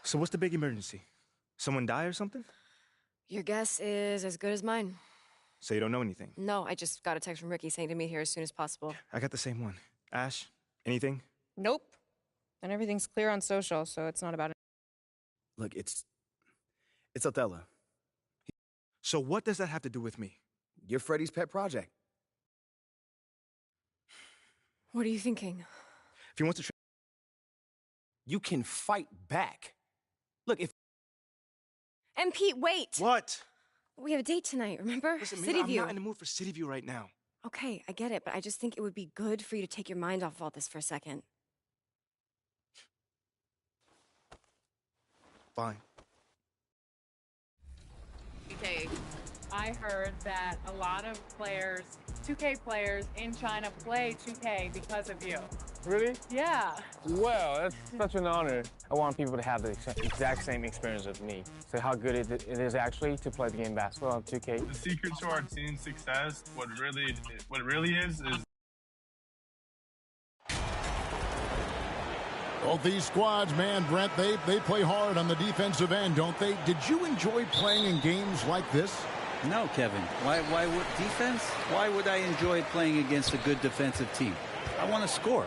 So what's the big emergency? Someone die or something? Your guess is as good as mine. So you don't know anything? No, I just got a text from Ricky saying to meet here as soon as possible. I got the same one. Ash, anything? Nope. And everything's clear on social, so it's not about it. Look, it's Othello. So what does that have to do with me? You're Freddy's pet project. What are you thinking? If he wants to You can fight back. Look, if... And Pete, wait! What? We have a date tonight, remember? Listen, City I'm View. not in the mood for City View right now. Okay, I get it, but I just think it would be good for you to take your mind off all this for a second. Fine. Okay, I heard that a lot of players, 2K players in China play 2K because of you. Really? Yeah. Well, that's such an honor. I want people to have the exact same experience with me. So how good it is actually to play the game basketball on 2K. The secret to our team's success, what it really is Both these squads, man, Brent, they play hard on the defensive end, don't they? Did you enjoy playing in games like this? No, Kevin. Why would defense? Why would I enjoy playing against a good defensive team? I want to score.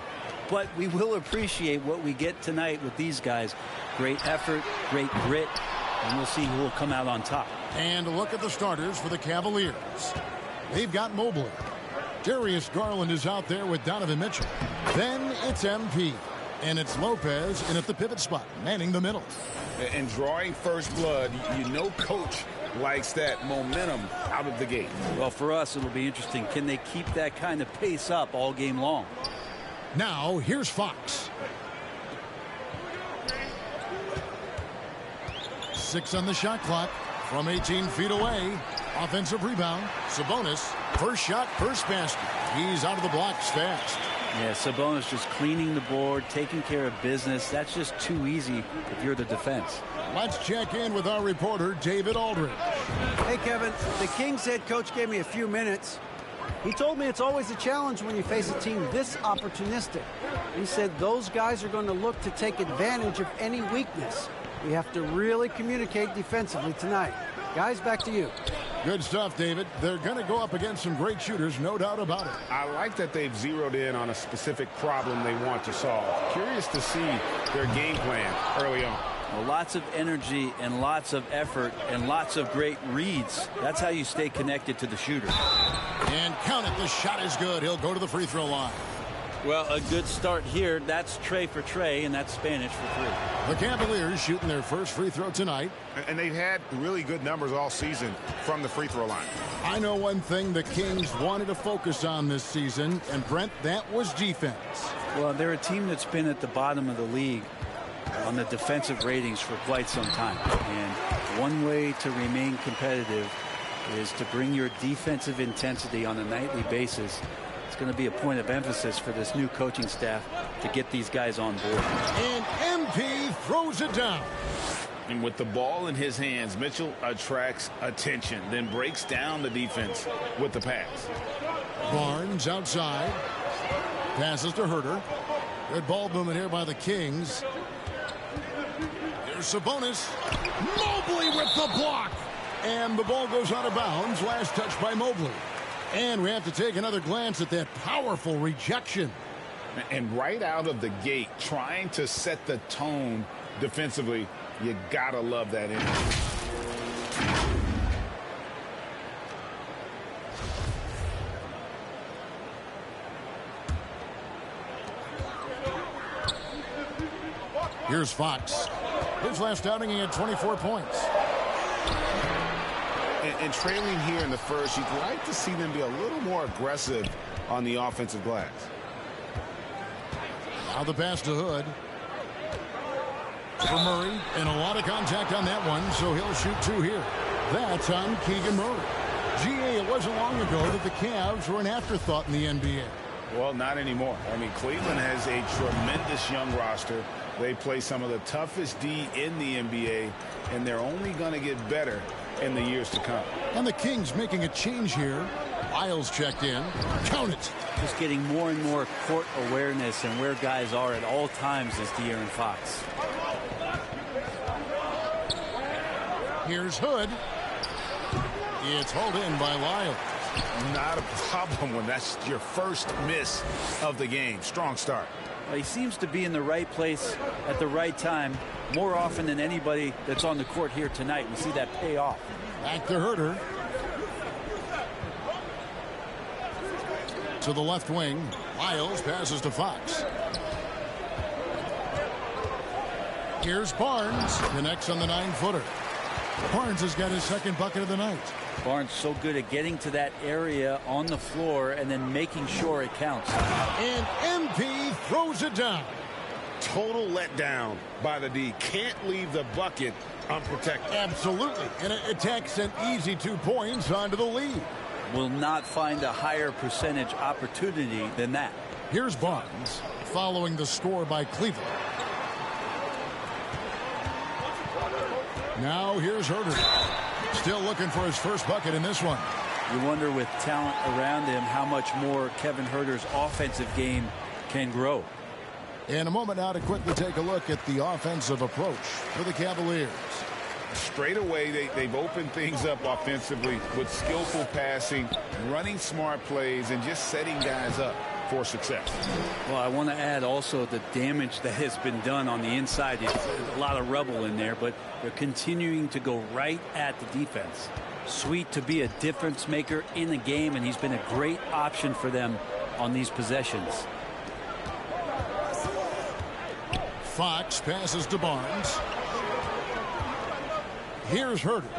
But we will appreciate what we get tonight with these guys. Great effort, great grit, and we'll see who will come out on top. And look at the starters for the Cavaliers. They've got Mobley. Darius Garland is out there with Donovan Mitchell. Then it's MP. And it's Lopez in at the pivot spot, manning the middle. And drawing first blood, you know coach likes that momentum out of the gate. Well, for us, it'll be interesting. Can they keep that kind of pace up all game long? Now, here's Fox. 6 on the shot clock from 18 feet away. Offensive rebound. Sabonis. First shot, first basket. He's out of the blocks fast. Yeah, Sabonis just cleaning the board, taking care of business. That's just too easy if you're the defense. Let's check in with our reporter, David Aldridge. Hey, Kevin. The Kings head coach gave me a few minutes. He told me it's always a challenge when you face a team this opportunistic. He said those guys are going to look to take advantage of any weakness. We have to really communicate defensively tonight. Guys, back to you. Good stuff, David. They're going to go up against some great shooters, no doubt about it. I like that they've zeroed in on a specific problem they want to solve. Curious to see their game plan early on. Well, lots of energy and lots of effort and lots of great reads. That's how you stay connected to the shooter. And count it, the shot is good. He'll go to the free throw line. Well, a good start here. That's Trey for Trey, and that's Spanish for 3. The Cavaliers shooting their first free throw tonight. And they've had really good numbers all season from the free throw line. I know one thing the Kings wanted to focus on this season, and Brent, that was defense. Well, they're a team that's been at the bottom of the league on the defensive ratings for quite some time. And one way to remain competitive is to bring your defensive intensity on a nightly basis. It's going to be a point of emphasis for this new coaching staff to get these guys on board. And MP throws it down. And with the ball in his hands, Mitchell attracts attention, then breaks down the defense with the pass. Barnes outside. Passes to Herter. Good ball movement here by the Kings. There's Sabonis. Mobley with the block. And the ball goes out of bounds. Last touch by Mobley. And we have to take another glance at that powerful rejection. And right out of the gate, trying to set the tone defensively, you gotta love that energy. Here's Fox. His last outing, he had 24 points. And trailing here in the first, you'd like to see them be a little more aggressive on the offensive glass. Now the pass to Hood. For Murray, and a lot of contact on that one, so he'll shoot 2 here. That's on Keegan Murray. GA, it wasn't long ago that the Cavs were an afterthought in the NBA. Well, not anymore. I mean, Cleveland has a tremendous young roster. They play some of the toughest D in the NBA, and they're only going to get better in the years to come. And the Kings making a change here. Lyles checked in. Count it. Just getting more and more court awareness and where guys are at all times is De'Aaron Fox. Here's Hood. It's hauled in by Lyles. Not a problem when that's your first miss of the game. Strong start. Well, he seems to be in the right place at the right time more often than anybody that's on the court here tonight. We see that pay off. Back to Herter. To the left wing. Lyles passes to Fox. Here's Barnes. Connects on the 9-footer. Barnes has got his second bucket of the night. Barnes so good at getting to that area on the floor and then making sure it counts. And MP throws it down. Total letdown by the D. Can't leave the bucket unprotected. Absolutely. And it takes an easy 2 points onto the lead. Will not find a higher percentage opportunity than that. Here's Barnes following the score by Cleveland. Now here's Herter. Still looking for his first bucket in this one. You wonder with talent around him how much more Kevin Herter's offensive game can grow. In a moment now to quickly take a look at the offensive approach for the Cavaliers. Straight away, they've opened things up offensively with skillful passing, running smart plays, and just setting guys up for success. Well, I want to add also the damage that has been done on the inside. It's a lot of rubble in there, but they're continuing to go right at the defense. Sweet to be a difference maker in the game, and he's been a great option for them on these possessions. Fox passes to Barnes. Here's Herter.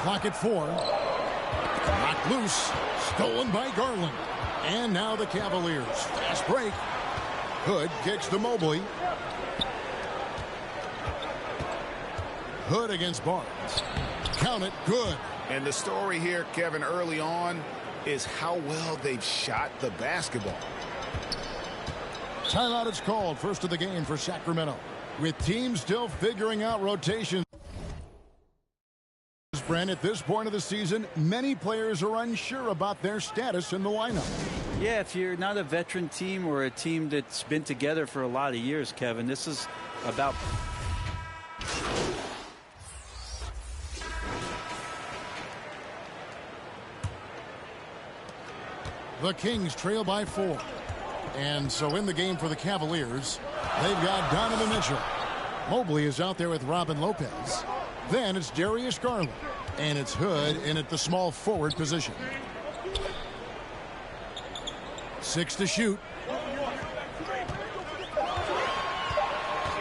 Clock at 4. Knocked loose. Stolen by Garland. And now the Cavaliers. Fast break. Hood kicks to Mobley. Hood against Barnes. Count it. Good. And the story here, Kevin, early on is how well they've shot the basketball. Timeout is called. First of the game for Sacramento. With teams still figuring out rotations. Brent, at this point of the season, many players are unsure about their status in the lineup. Yeah, if you're not a veteran team or a team that's been together for a lot of years, Kevin, this is about... The Kings trail by 4. And so in the game for the Cavaliers, they've got Donovan Mitchell. Mobley is out there with Robin Lopez. Then it's Darius Garland. And it's Hood in at the small forward position. 6 to shoot.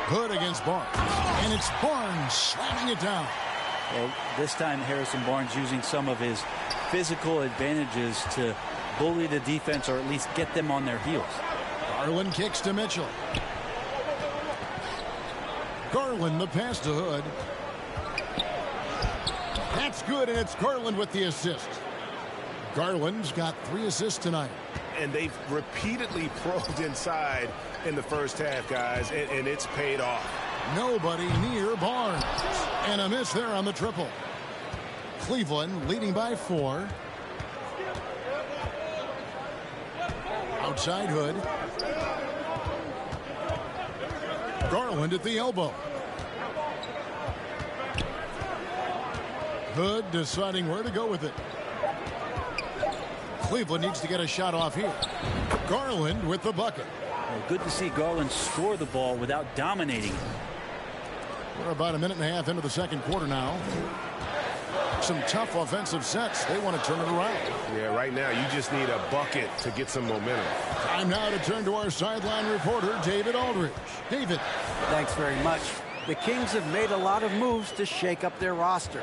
Hood against Barnes. And it's Barnes slamming it down. Well, this time Harrison Barnes using some of his physical advantages to bully the defense or at least get them on their heels. Garland kicks to Mitchell. Garland the pass to Hood. That's good, and it's Garland with the assist. Garland's got 3 assists tonight. And they've repeatedly probed inside in the first half, guys, and it's paid off. Nobody near Barnes. And a miss there on the triple. Cleveland leading by 4. Outside Hood. Garland at the elbow. Hood deciding where to go with it. Cleveland needs to get a shot off here. Garland with the bucket. Well, good to see Garland score the ball without dominating it. We're about a minute and a half into the second quarter now. Some tough offensive sets. They want to turn it around. Yeah, right now you just need a bucket to get some momentum. Time now to turn to our sideline reporter, David Aldridge. David. Thanks very much. The Kings have made a lot of moves to shake up their roster.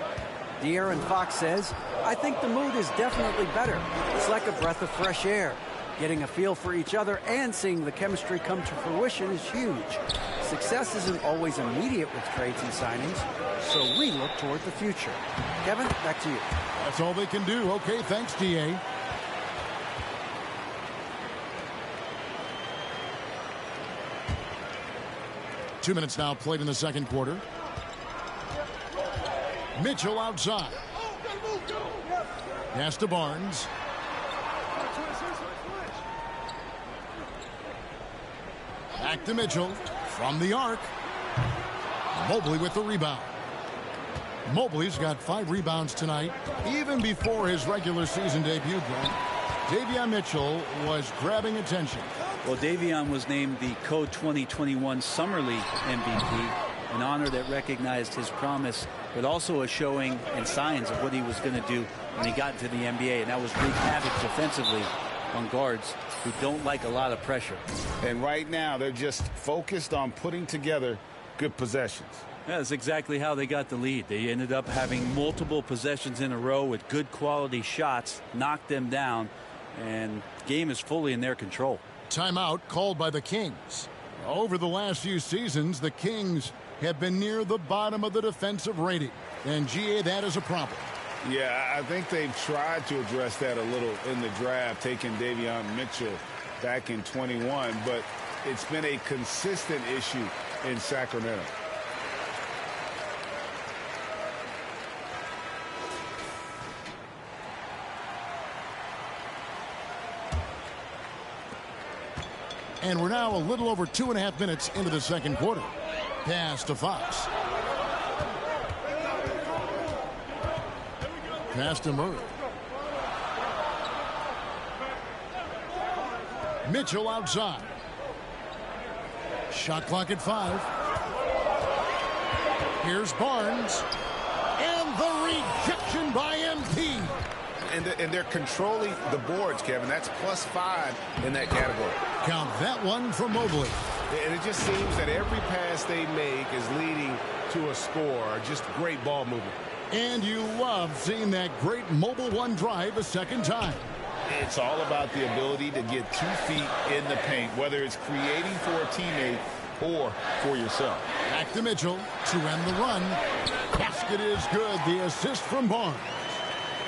De'Aaron Fox says, I think the mood is definitely better. It's like a breath of fresh air. Getting a feel for each other and seeing the chemistry come to fruition is huge. Success isn't always immediate with trades and signings, so we look toward the future. Kevin, back to you. That's all they can do. Okay, thanks, D.A. Two minutes now played in the second quarter. Mitchell outside. Pass to Barnes. Back to Mitchell from the arc. Mobley with the rebound. Mobley's got 5 rebounds tonight. Even before his regular season debut, Davion Mitchell was grabbing attention. Well, Davion was named the Co-2021 Summer League MVP, an honor that recognized his promise, but also a showing and signs of what he was going to do when he got into the NBA, and that was wreak havoc defensively on guards who don't like a lot of pressure. And right now, they're just focused on putting together good possessions. Yeah, that's exactly how they got the lead. They ended up having multiple possessions in a row with good quality shots, knocked them down, and the game is fully in their control. Timeout called by the Kings. Over the last few seasons, the Kings have been near the bottom of the defensive rating. And, GA, that is a problem. Yeah, I think they've tried to address that a little in the draft, taking Davion Mitchell back in 21, but it's been a consistent issue in Sacramento. And we're now a little over 2.5 minutes into the second quarter. Pass to Fox. Pass to Murray. Mitchell outside. Shot clock at 5. Here's Barnes. And the rejection by MP. And they're controlling the boards, Kevin. That's +5 in that category. Count that one for Mobley. And it just seems that every pass they make is leading to a score. Just great ball movement. And you love seeing that great mobile one drive a second time. It's all about the ability to get 2 feet in the paint, whether it's creating for a teammate or for yourself. Back to Mitchell to end the run. Basket is good. The assist from Barnes.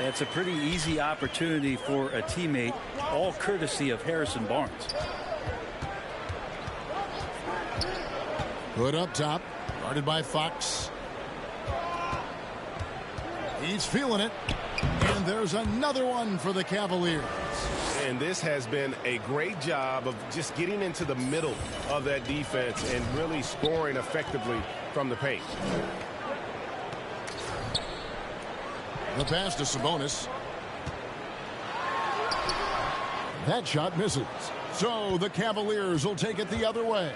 It's a pretty easy opportunity for a teammate, all courtesy of Harrison Barnes. Good up top, guarded by Fox. He's feeling it. And there's another one for the Cavaliers. And this has been a great job of just getting into the middle of that defense and really scoring effectively from the paint. The pass to Sabonis. That shot misses. So the Cavaliers will take it the other way.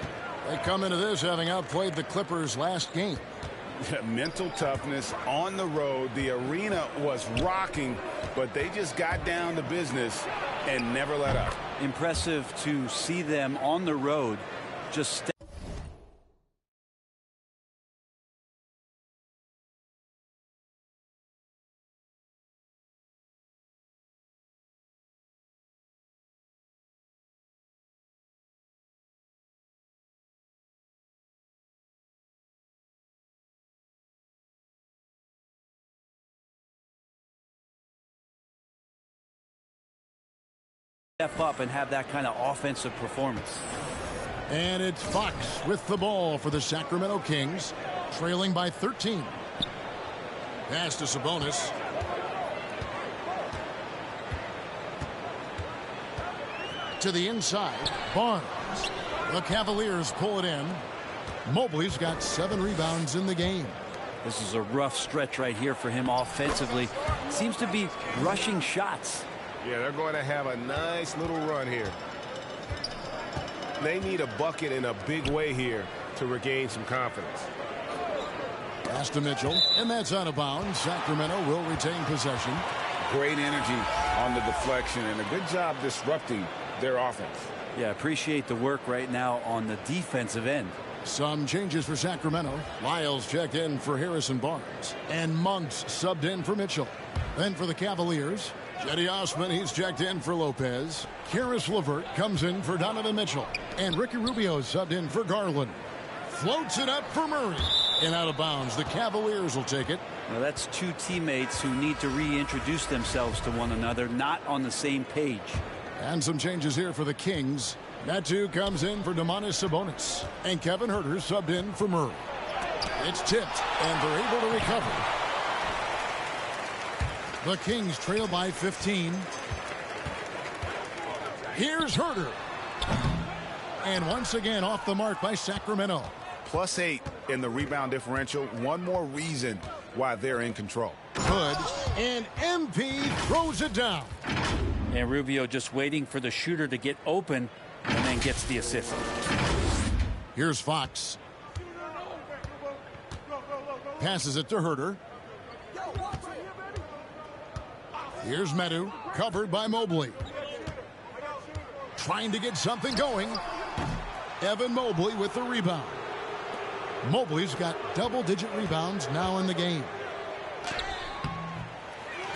They come into this having outplayed the Clippers last game. Mental toughness on the road. The arena was rocking, but they just got down to business and never let up. Impressive to see them on the road just step. Step up and have that kind of offensive performance. And it's Fox with the ball for the Sacramento Kings, trailing by 13. Pass to Sabonis. To the inside, Barnes. The Cavaliers pull it in. Mobley's got 7 rebounds in the game. This is a rough stretch right here for him offensively. Seems to be rushing shots. Yeah, they're going to have a nice little run here. They need a bucket in a big way here to regain some confidence. Pass to Mitchell, and that's out of bounds. Sacramento will retain possession. Great energy on the deflection and a good job disrupting their offense. Yeah, appreciate the work right now on the defensive end. Some changes for Sacramento. Lyles checked in for Harrison Barnes, and Monks subbed in for Mitchell. Then for the Cavaliers, Cedi Osman, he's checked in for Lopez. Karis LeVert comes in for Donovan Mitchell. And Ricky Rubio subbed in for Garland. Floats it up for Murray. And out of bounds. The Cavaliers will take it. Well, that's 2 teammates who need to reintroduce themselves to one another, not on the same page. And some changes here for the Kings. Natu comes in for Domantas Sabonis. And Kevin Huerter subbed in for Murray. It's tipped, and they're able to recover. The Kings trail by 15. Here's Huerter. And once again off the mark by Sacramento. +8 in the rebound differential. One more reason why they're in control. Good, and MP throws it down. And Rubio just waiting for the shooter to get open and then gets the assist. Here's Fox. Passes it to Herter. Here's Medu, covered by Mobley. Trying to get something going. Evan Mobley with the rebound. Mobley's got double-digit rebounds now in the game.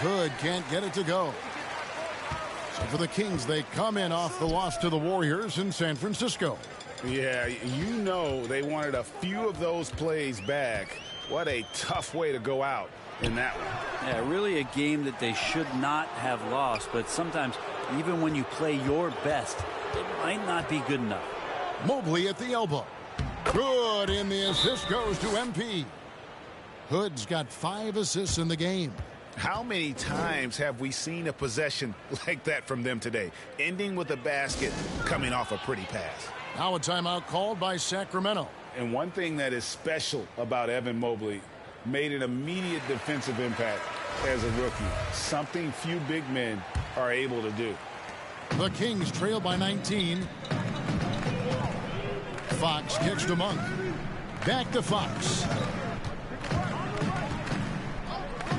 Good, can't get it to go. So for the Kings, they come in off the loss to the Warriors in San Francisco. Yeah, you know they wanted a few of those plays back. What a tough way to go out in that one. Yeah, really a game that they should not have lost, but sometimes even when you play your best, it might not be good enough. Mobley at the elbow. Good, and the assist goes to MP. Hood's got 5 assists in the game. How many times have we seen a possession like that from them today, ending with a basket coming off a pretty pass? Now a timeout called by Sacramento. And one thing that is special about Evan Mobley, made an immediate defensive impact as a rookie, something few big men are able to do. The Kings trail by 19. Fox kicks to Monk. Back to Fox.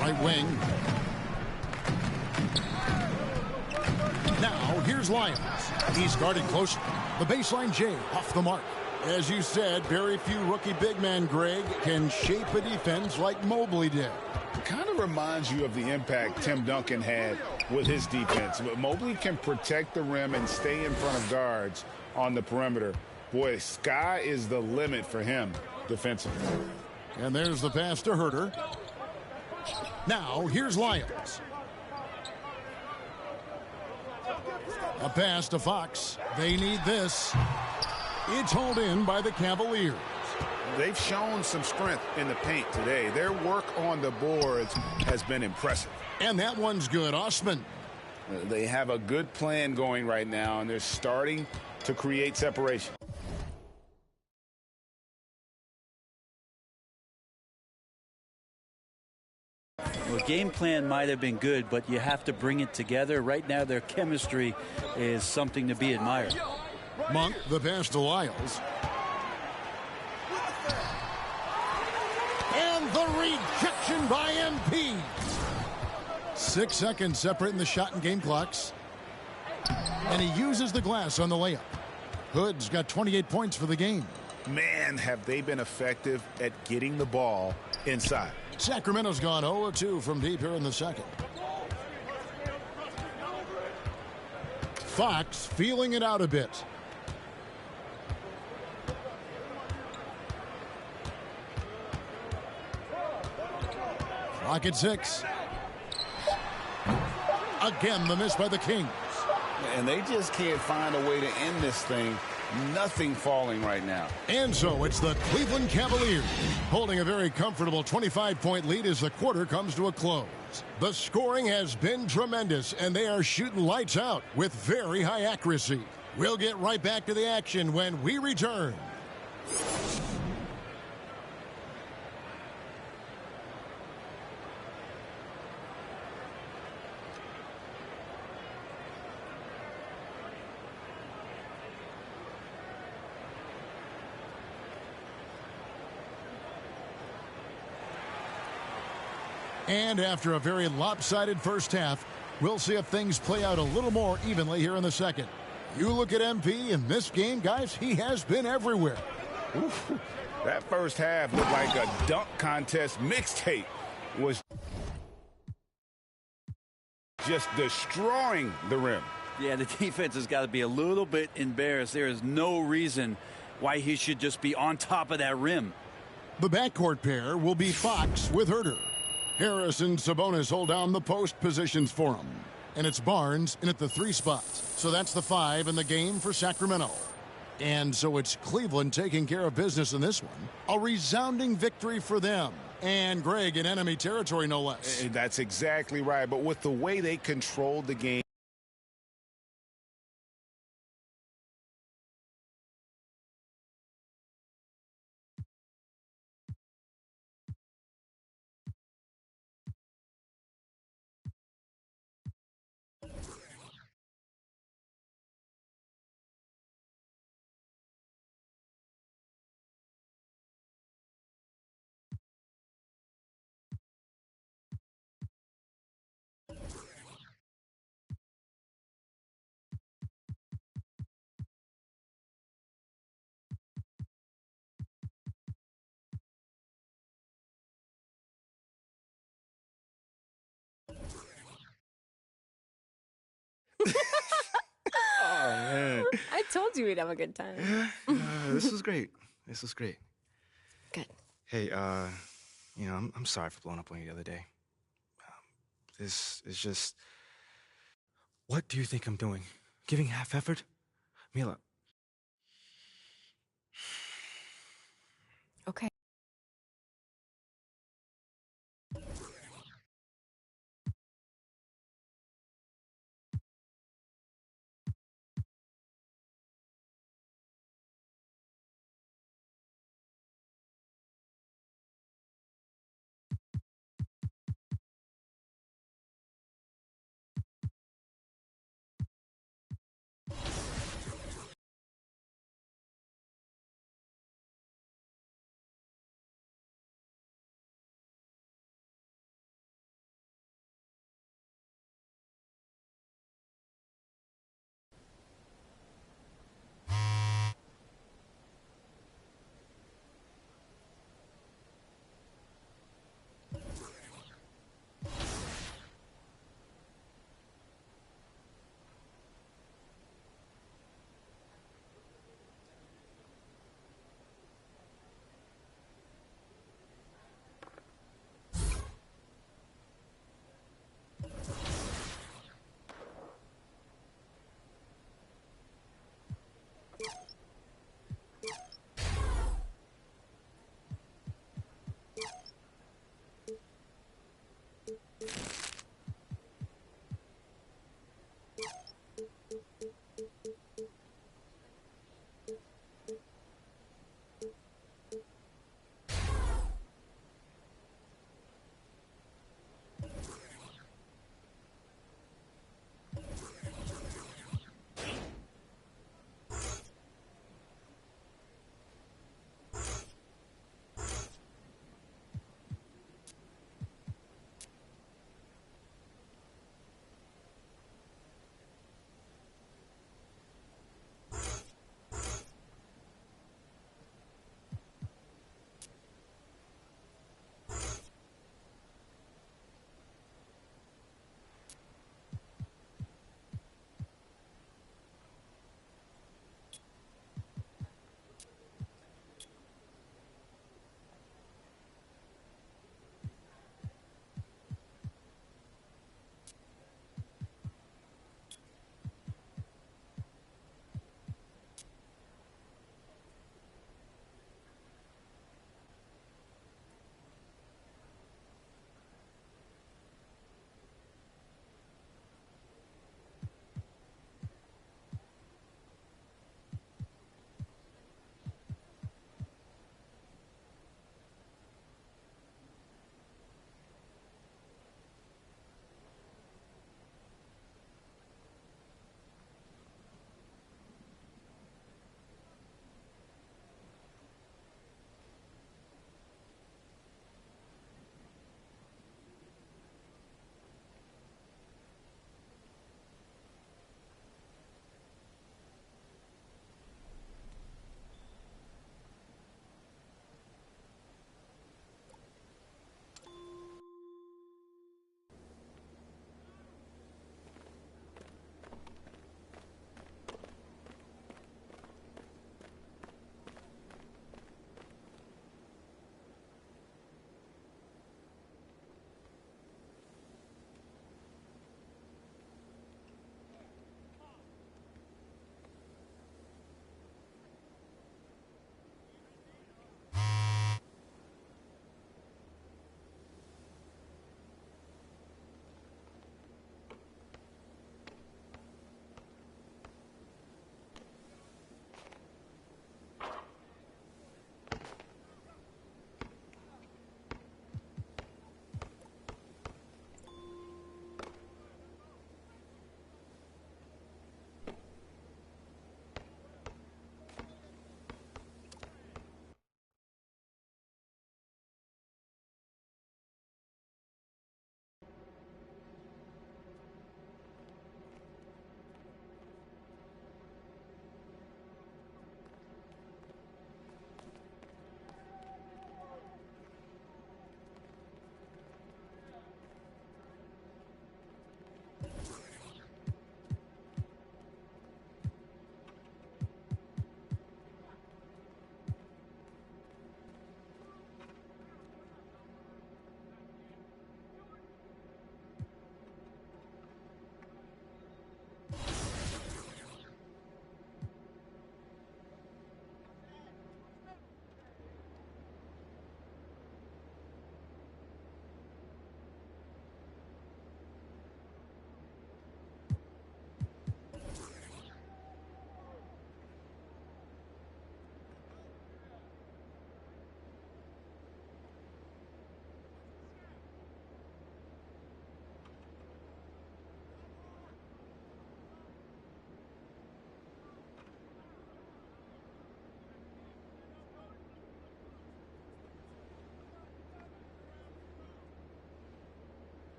Right wing. Now here's Lyons. He's guarded closely. The baseline J off the mark. As you said, very few rookie big men, Greg, can shape a defense like Mobley did. It kind of reminds you of the impact Tim Duncan had with his defense. But Mobley can protect the rim and stay in front of guards on the perimeter. Boy, sky is the limit for him defensively. And there's the pass to Herter. Now here's Lyons. A pass to Fox. They need this. It's hauled in by the Cavaliers. They've shown some strength in the paint today. Their work on the boards has been impressive. And that one's good. Osman. They have a good plan going right now, and they're starting to create separation. Well, game plan might have been good, but you have to bring it together. Right now, their chemistry is something to be admired. Monk, the pass to Lyles. And the rejection by MP. 6 seconds separating the shot and game clocks. And he uses the glass on the layup. Hood's got 28 points for the game. Man, have they been effective at getting the ball inside. Sacramento's gone 0-2 from deep here in the second. Fox feeling it out a bit. Clock at 6. Again, the miss by the Kings. And they just can't find a way to end this thing. Nothing falling right now. And so it's the Cleveland Cavaliers holding a very comfortable 25-point lead as the quarter comes to a close. The scoring has been tremendous, and they are shooting lights out with very high accuracy. We'll get right back to the action when we return. And after a very lopsided first half, we'll see if things play out a little more evenly here in the second. You look at MP in this game, guys, he has been everywhere. Oof, that first half looked like a dunk contest mixtape. Was just destroying the rim. Yeah, the defense has got to be a little bit embarrassed. There is no reason why he should just be on top of that rim. The backcourt pair will be Fox with Herter. Harris and Sabonis hold down the post positions for him. And it's Barnes in at the 3 spots. So that's the 5 in the game for Sacramento. And so it's Cleveland taking care of business in this one. A resounding victory for them. And Greg in enemy territory, no less. That's exactly right. But with the way they controlled the game, I told you we'd have a good time. This was great. This was great. Good. Hey, you know, I'm sorry for blowing up on you the other day. This is just... What do you think I'm doing? Giving half effort? Mila. Okay.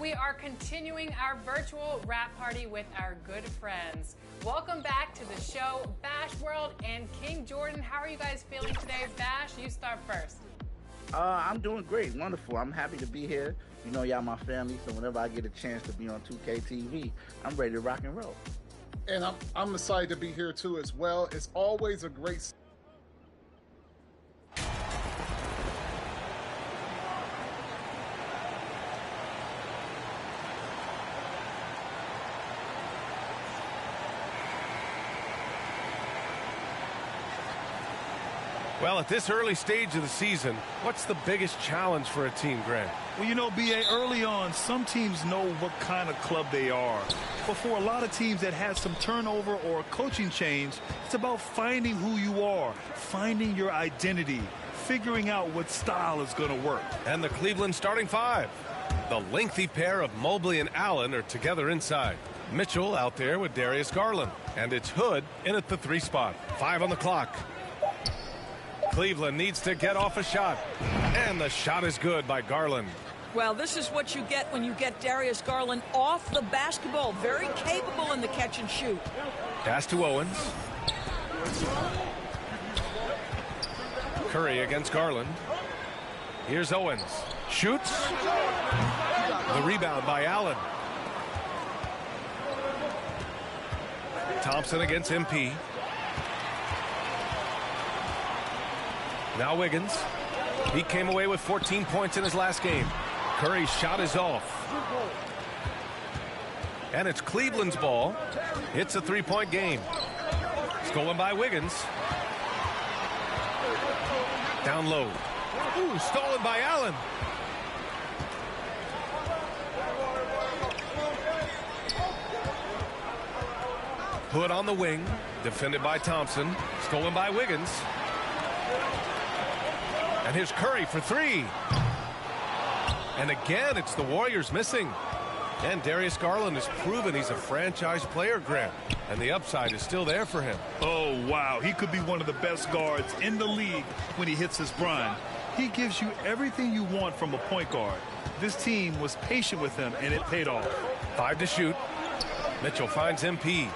we are continuing our virtual rap party with our good friends. Welcome back to the show, Bash World and King Jordan. How are you guys feeling today? Bash, you start first. I'm doing great, wonderful. I'm happy to be here. You know, y'all my family, so whenever I get a chance to be on 2K TV, I'm ready to rock and roll. And I'm excited to be here too as well. It's always a great. Well, at this early stage of the season, what's the biggest challenge for a team, Grant? Well, you know, B.A., early on, some teams know what kind of club they are. But for a lot of teams that had some turnover or coaching change, it's about finding who you are, finding your identity, figuring out what style is going to work. And the Cleveland starting five. The lengthy pair of Mobley and Allen are together inside. Mitchell out there with Darius Garland. And it's Hood in at the 3 spot. 5 on the clock. Cleveland needs to get off a shot. And the shot is good by Garland. Well, this is what you get when you get Darius Garland off the basketball. Very capable in the catch and shoot. Pass to Owens. Curry against Garland. Here's Owens. Shoots. The rebound by Allen. Thompson against MP. Now Wiggins. He came away with 14 points in his last game. Curry's shot is off. And it's Cleveland's ball. It's a 3-point game. Stolen by Wiggins. Down low. Ooh, stolen by Allen. Hood on the wing. Defended by Thompson. Stolen by Wiggins. And here's Curry for 3. And again, it's the Warriors missing. And Darius Garland has proven he's a franchise player, Grant. And the upside is still there for him. Oh, wow. He could be one of the best guards in the league when he hits his prime. He gives you everything you want from a point guard. This team was patient with him, and it paid off. 5 to shoot. Mitchell finds MP.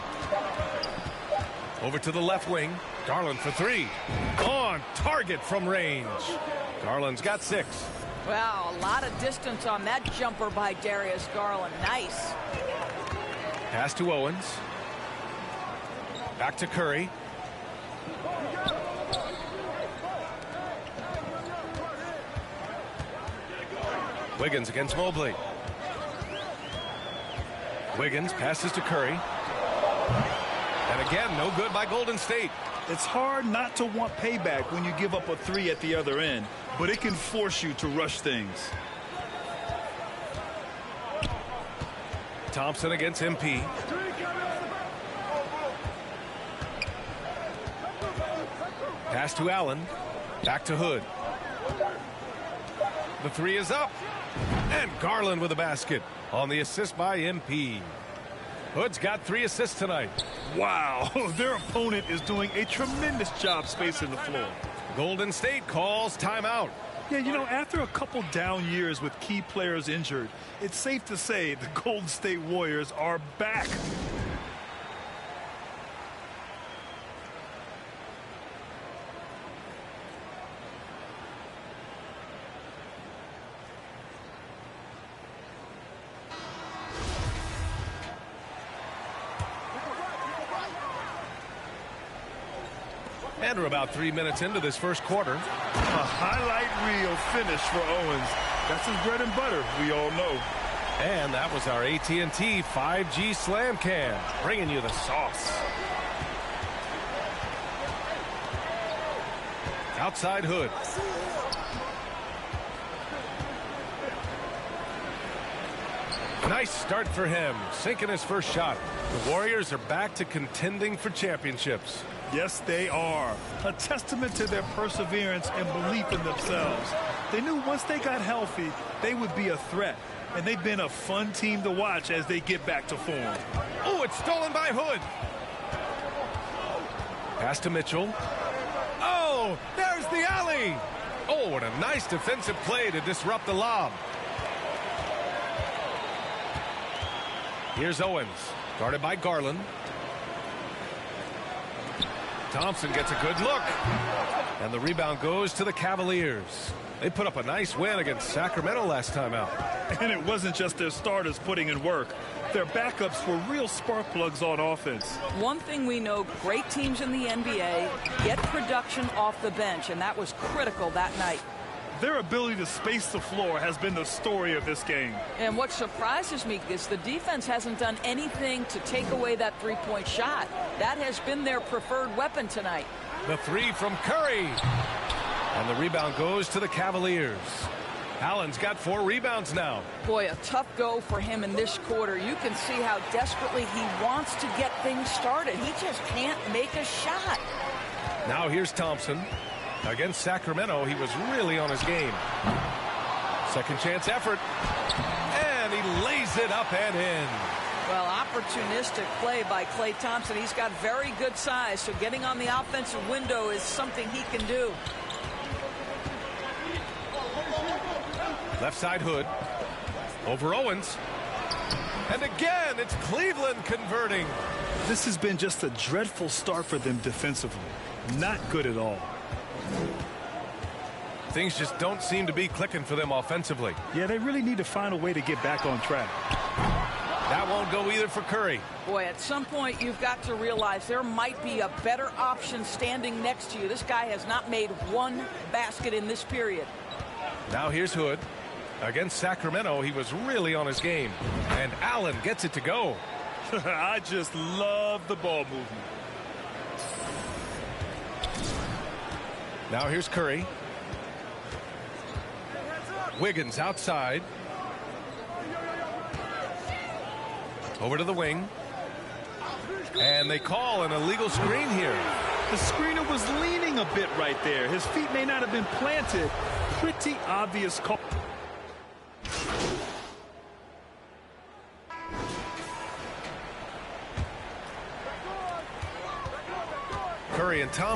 Over to the left wing. Garland for 3. On target from range. Garland's got 6. Wow, a lot of distance on that jumper by Darius Garland. Nice. Pass to Owens. Back to Curry. Wiggins against Mobley. Wiggins passes to Curry. And again, no good by Golden State. It's hard not to want payback when you give up a 3 at the other end, but it can force you to rush things. Thompson against MP. Pass to Allen. Back to Hood. The 3 is up. And Garland with a basket on the assist by MP. Hood's got 3 assists tonight. Wow, their opponent is doing a tremendous job spacing the floor. Golden State calls timeout. Yeah, you know, after a couple down years with key players injured, it's safe to say the Golden State Warriors are back. And we're about 3 minutes into this first quarter. A highlight reel finish for Owens. That's his bread and butter, we all know. And that was our AT&T 5G Slam Cam, bringing you the sauce. Outside Hood. Nice start for him, sinking his first shot. The Warriors are back to contending for championships. Yes, they are. A testament to their perseverance and belief in themselves. They knew once they got healthy, they would be a threat. And they've been a fun team to watch as they get back to form. Oh, it's stolen by Hood. Pass to Mitchell. Oh, there's the alley. Oh, what a nice defensive play to disrupt the lob. Here's Owens, guarded by Garland. Thompson gets a good look. And the rebound goes to the Cavaliers. They put up a nice win against Sacramento last time out. And it wasn't just their starters putting in work. Their backups were real spark plugs on offense. One thing we know, great teams in the NBA get production off the bench, and that was critical that night. Their ability to space the floor has been the story of this game. And what surprises me is the defense hasn't done anything to take away that three-point shot. That has been their preferred weapon tonight. The three from Curry. And the rebound goes to the Cavaliers. Allen's got 4 rebounds now. Boy, a tough go for him in this quarter. You can see how desperately he wants to get things started. He just can't make a shot. Now here's Thompson. Against Sacramento, he was really on his game. Second chance effort. And he lays it up and in. Well, opportunistic play by Klay Thompson. He's got very good size, so getting on the offensive window is something he can do. Left side Hood. Over Owens. And again, it's Cleveland converting. This has been just a dreadful start for them defensively. Not good at all. Things just don't seem to be clicking for them offensively. Yeah, they really need to find a way to get back on track. That won't go either for Curry. Boy, at some point you've got to realize there might be a better option standing next to you. This guy has not made one basket in this period. Now here's Hood. Against Sacramento, he was really on his game. And Allen gets it to go. I just love the ball movement. Now here's Curry. Wiggins outside. Over to the wing. And they call an illegal screen here. The screener was leaning a bit right there. His feet may not have been planted. Pretty obvious call. Curry and Thompson.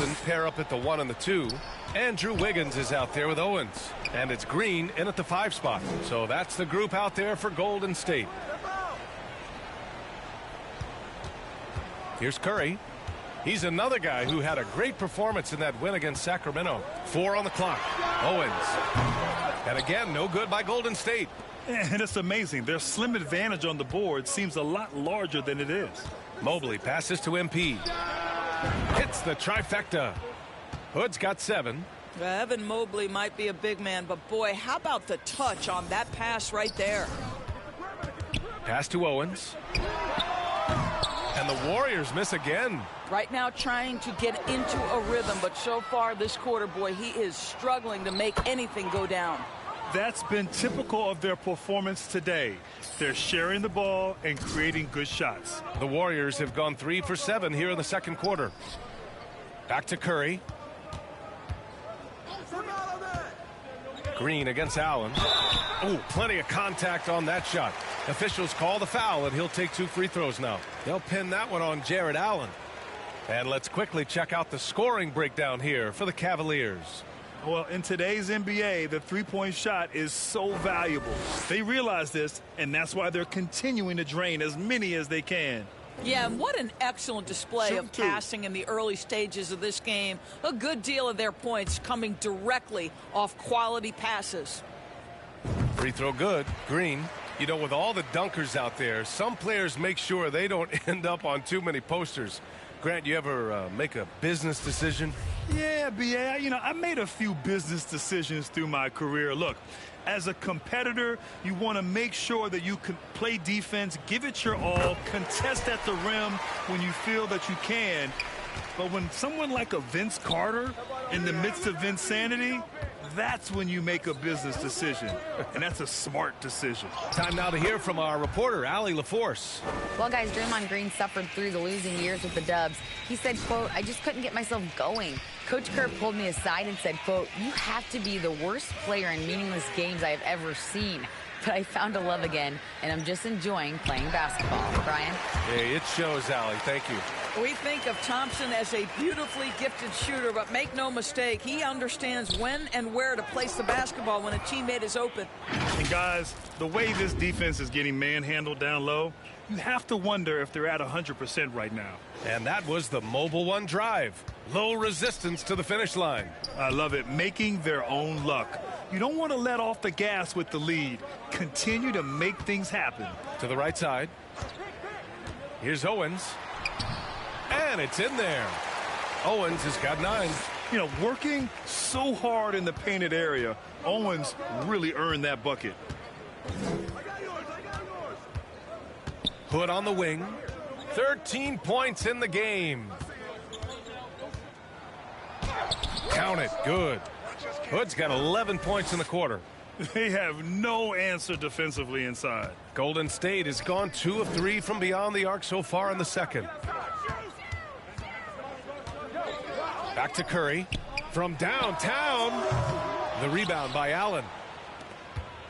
Golden pair up at the 1 and the 2. Andrew Wiggins is out there with Owens. And it's Green in at the 5 spot. So that's the group out there for Golden State. Here's Curry. He's another guy who had a great performance in that win against Sacramento. 4 on the clock. Owens. And again, no good by Golden State. And it's amazing. Their slim advantage on the board seems a lot larger than it is. Mobley passes to MP. Hits the trifecta. Hood's got 7. Evan Mobley might be a big man, but boy, how about the touch on that pass right there? Pass to Owens. And the Warriors miss again. Right now trying to get into a rhythm, but so far this quarter, boy, he is struggling to make anything go down. That's been typical of their performance today. They're sharing the ball and creating good shots. The Warriors have gone 3 for 7 here in the second quarter. Back to Curry. Green against Allen. Oh, plenty of contact on that shot. Officials call the foul, and he'll take 2 free throws now. They'll pin that one on Jared Allen. And let's quickly check out the scoring breakdown here for the Cavaliers. Well, in today's NBA, the three-point shot is so valuable. They realize this, and that's why they're continuing to drain as many as they can. Yeah, and what an excellent display of passing in the early stages of this game. A good deal of their points coming directly off quality passes. Free throw good. Green. You know, with all the dunkers out there, some players make sure they don't end up on too many posters. Grant, you ever make a business decision? Yeah, B.A., I made a few business decisions through my career. Look, as a competitor, you want to make sure that you can play defense, give it your all, contest at the rim when you feel that you can. But when someone like a Vince Carter in the midst of insanity, that's when you make a business decision. And that's a smart decision. Time now to hear from our reporter, Allie LaForce. Well, guys, Draymond Green suffered through the losing years with the Dubs. He said, quote, "I just couldn't get myself going. Coach Kerr pulled me aside and said, quote, "You have to be the worst player in meaningless games I have ever seen. But I found a love again, and I'm just enjoying playing basketball." Brian? Hey, it shows, Allie. Thank you. We think of Thompson as a beautifully gifted shooter, but make no mistake, he understands when and where to place the basketball when a teammate is open. And guys, the way this defense is getting manhandled down low, you have to wonder if they're at 100% right now. And that was the Mobile One drive. Low resistance to the finish line. I love it. Making their own luck. You don't want to let off the gas with the lead. Continue to make things happen. To the right side. Here's Owens. And it's in there. Owens has got 9. Working so hard in the painted area, Owens really earned that bucket. Hood on the wing. 13 points in the game. Count it. Good. Hood's got 11 points in the quarter. They have no answer defensively inside. Golden State has gone 2 of 3 from beyond the arc so far in the second. Back to Curry. From downtown. The rebound by Allen.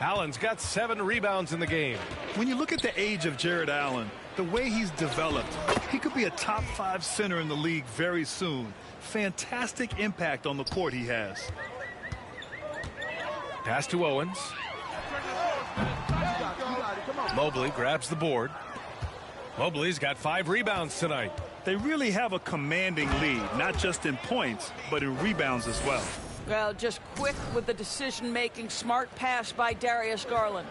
Allen's got 7 rebounds in the game. When you look at the age of Jared Allen, the way he's developed, he could be a top 5 center in the league very soon. Fantastic impact on the court he has. Pass to Owens. Mobley grabs the board. Mobley's got 5 rebounds tonight. They really have a commanding lead, not just in points, but in rebounds as well. Well, just quick with the decision-making, smart pass by Darius Garland.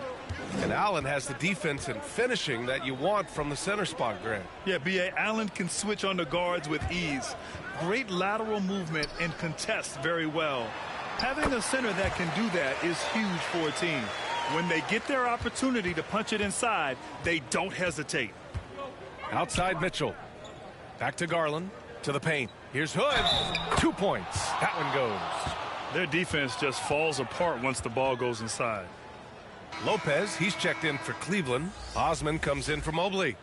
And Allen has the defense and finishing that you want from the center spot, Grant. Yeah, B.A. Allen can switch on the guards with ease. Great lateral movement and contests very well. Having a center that can do that is huge for a team. When they get their opportunity to punch it inside, they don't hesitate. Outside Mitchell. Back to Garland. To the paint. Here's Hood. 2 points. That one goes. Their defense just falls apart once the ball goes inside. Lopez, he's checked in for Cleveland. Osman comes in for Mobley.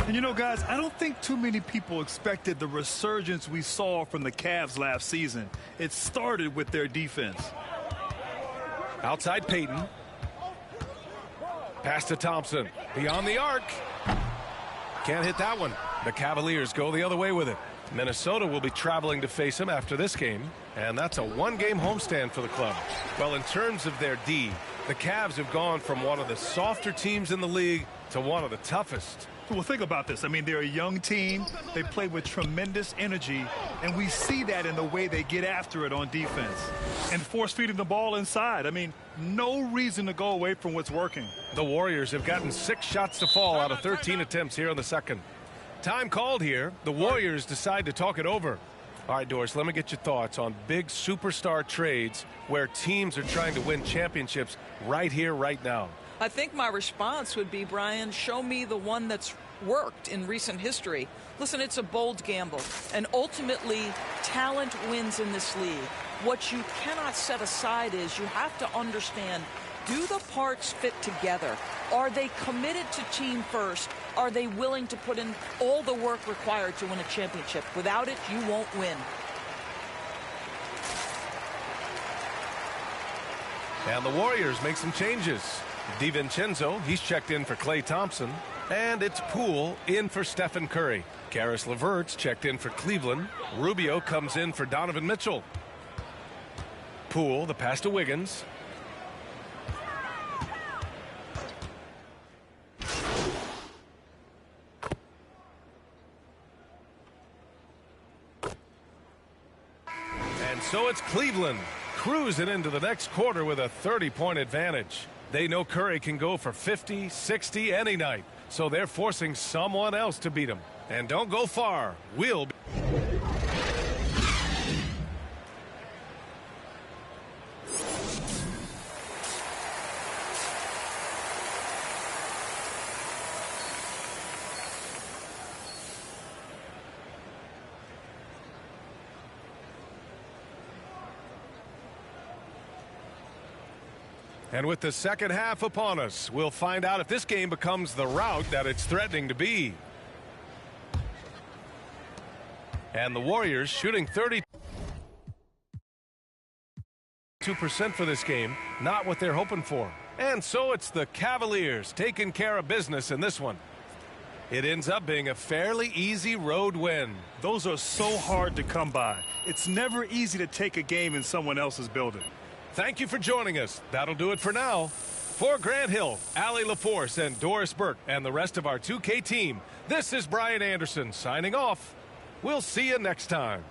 And you know, guys, I don't think too many people expected the resurgence we saw from the Cavs last season. It started with their defense. Outside Peyton. Pass to Thompson. Beyond the arc. Can't hit that one. The Cavaliers go the other way with it. Minnesota will be traveling to face them after this game, and that's a one-game homestand for the club. Well, in terms of their D, the Cavs have gone from one of the softer teams in the league to one of the toughest. Well, think about this. I mean, they're a young team. They play with tremendous energy, and we see that in the way they get after it on defense and force-feeding the ball inside. I mean, no reason to go away from what's working. The Warriors have gotten 6 shots to fall out of 13 attempts here in the second. Time called here. The Warriors decide to talk it over. All right, Doris, let me get your thoughts on big superstar trades where teams are trying to win championships right here, right now. I think my response would be, Brian, show me the one that's worked in recent history. Listen, it's a bold gamble, and ultimately talent wins in this league. What you cannot set aside is you have to understand, do the parts fit together? Are they committed to team first? Are they willing to put in all the work required to win a championship? Without it, you won't win. And the Warriors make some changes. DiVincenzo, he's checked in for Klay Thompson. And it's Poole in for Stephen Curry. Karis LeVert's checked in for Cleveland. Rubio comes in for Donovan Mitchell. Poole, the pass to Wiggins. And so it's Cleveland cruising into the next quarter with a 30-point advantage. They know Curry can go for 50, 60 any night, so they're forcing someone else to beat him. And don't go far. We'll be And with the second half upon us, we'll find out if this game becomes the rout that it's threatening to be. And the Warriors shooting 32% for this game, not what they're hoping for. And so it's the Cavaliers taking care of business in this one. It ends up being a fairly easy road win. Those are so hard to come by. It's never easy to take a game in someone else's building. Thank you for joining us. That'll do it for now. For Grant Hill, Allie LaForce, and Doris Burke, and the rest of our 2K team, this is Brian Anderson signing off. We'll see you next time.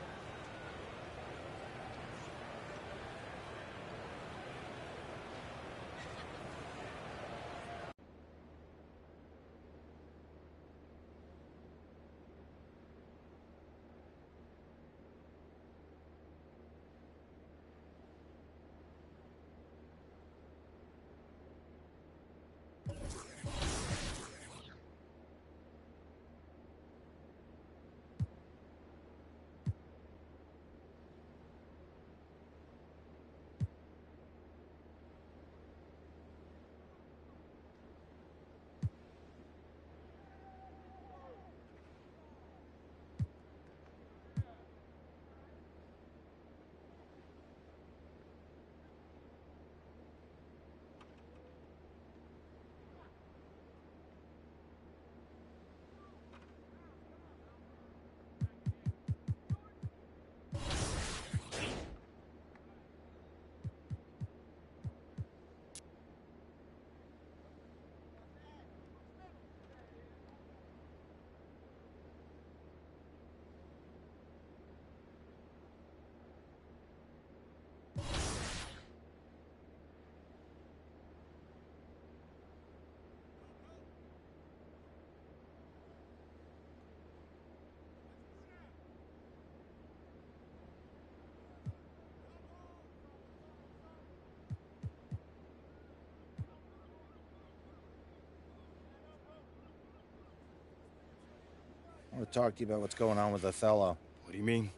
I want to talk to you about what's going on with Othello. What do you mean?